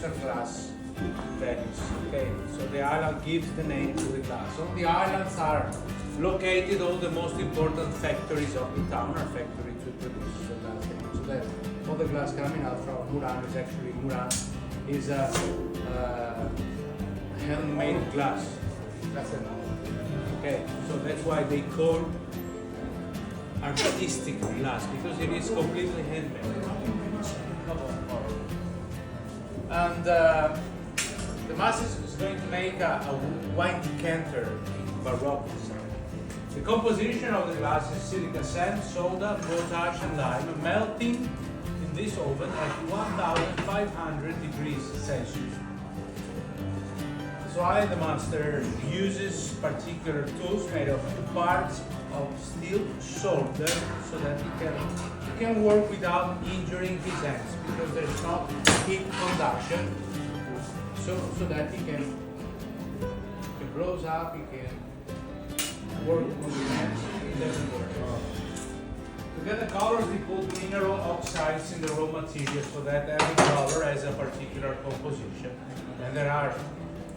translucent glass Venice. Okay, so the island gives the name to the glass. On the islands are located all the most important factories of the town, are factories to produce the glass. So that all the glass coming out from Murano is actually is a handmade glass. That's it. Okay, so that's why they call artistic glass, because it is completely handmade. And the master is going to make a wine decanter in Baroque design. The composition of the glass is silica sand, soda, potash, and lime, melting in this oven at 1,500 degrees Celsius. So the master uses particular tools made of two parts of steel soldered so that he can work without injuring his hands, because there's no heat conduction, so that he can blows up, he can work with his hands, it doesn't work. To get the colors, we put mineral oxides in the raw material so that every color has a particular composition, and there are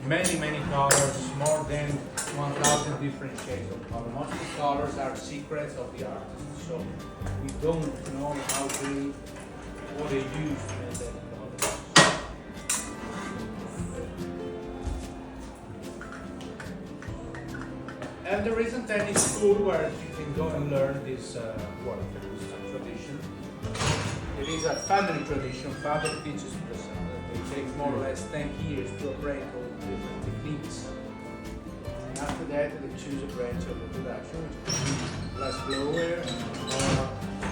many colors, more than 1,000 different shades of color. Most of the colors are secrets of the artist, so we don't know what they use to make that color. And there isn't any school where you can go and learn this work, this tradition. It is a family tradition. Father teaches the son. It takes more or less 10 years to operate all the different techniques. And after that, they choose a branch of the production, which is glass blower, or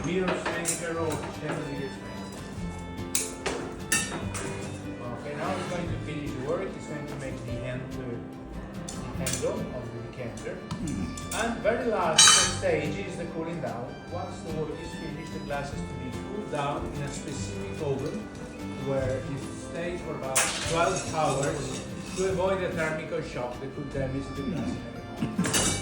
mirror maker, or chandelier maker. Okay, now he's going to finish the work. He's going to make the handle of the decanter. And very last stage is the cooling down. Once the work is finished, the glass has to be cooled down in a specific oven where it stays for about 12 hours to avoid a thermal shock that could damage the glass in any moment.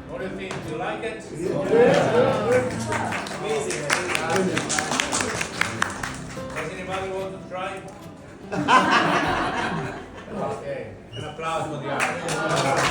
What do you think? Do you like it? Yeah. Amazing. Does anybody want to try? Okay. An applause for the artist.